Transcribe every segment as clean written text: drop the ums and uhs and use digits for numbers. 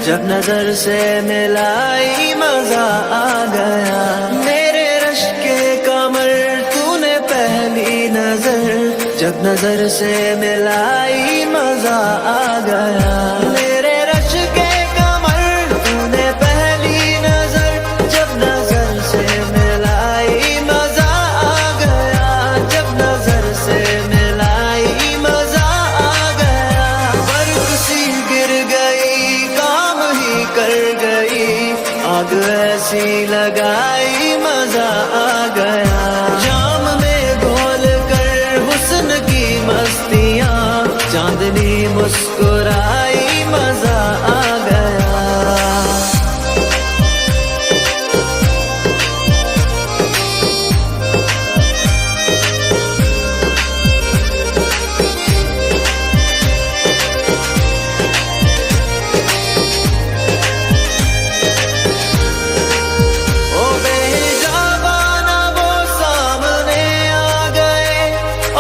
जब नजर से मिलाई मजा आ गया। मेरे रश के कमर तूने पहली नजर, जब नजर से मिलाई मजा आ गया। मेरे रश के कमर तूने पहली नजर, जब नजर से मिलाई मजा आ गया। जब नजर से मिलाई मजा आ गया। बर्फ सी गिर गई, काम ही कर गई, आग ऐसी लगाई मजा आ गया। जाम में घोल कर हुस्न की मस्तियाँ, चांदनी मुस्कुराई मजा आ गया। ओ बेजाबाना वो सामने आ गए,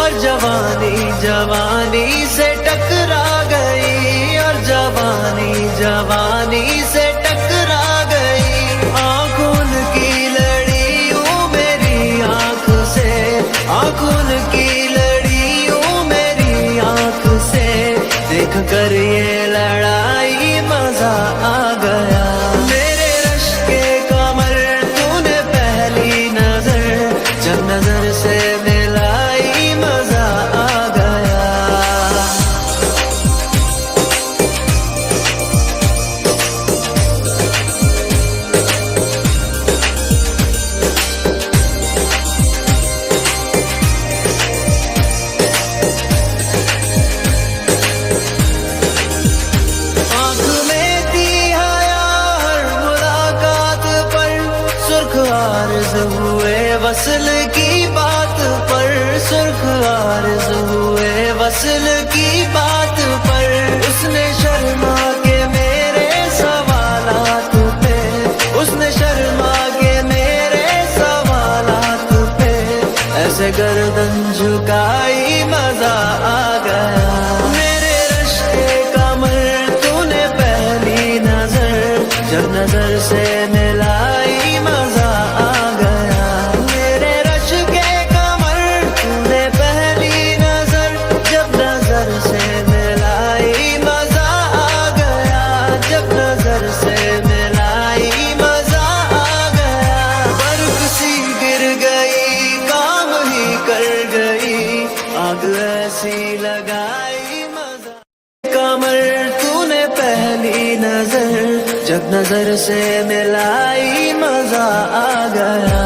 और जवानी जवानी से टकरा गई, और जवानी जवानी से टकरा गई। आंखों की लड़ियों मेरी आंख से, आंखों की लड़ियों मेरी आंख से, देख कर ये लड़ाई मजा आ गया। मेरे रश के कमर तूने पहली नजर, जब नजर से मिलाई मजा आ गया। आँख में थी हया हर मुलाकात पर, सुर्ख आर्ज हुए वसल की बात पर, सुर्ख आर्ज हुए वसल की बात पर। उसने शर्मा के मेरे सवालात पे, उसने शर्मा के मेरे सवालात पे, ऐसे गर्दन झुकाई मजा आ गया। मेरे रश के कमर तूने पहली नजर, जब नजर से मिलाई मजा आ गया। मेरे रश के कमर तूने पहली नजर, जब नजर से मिलाई मजा आ गया। जब नजर से मिलाई मजा आ गया। बर्फ सी गिर गई, काम ही कर गई, आग ऐसी लगाई मजा। कमर तूने पहली नजर, जब नजर से मिलाई मजा आ गया।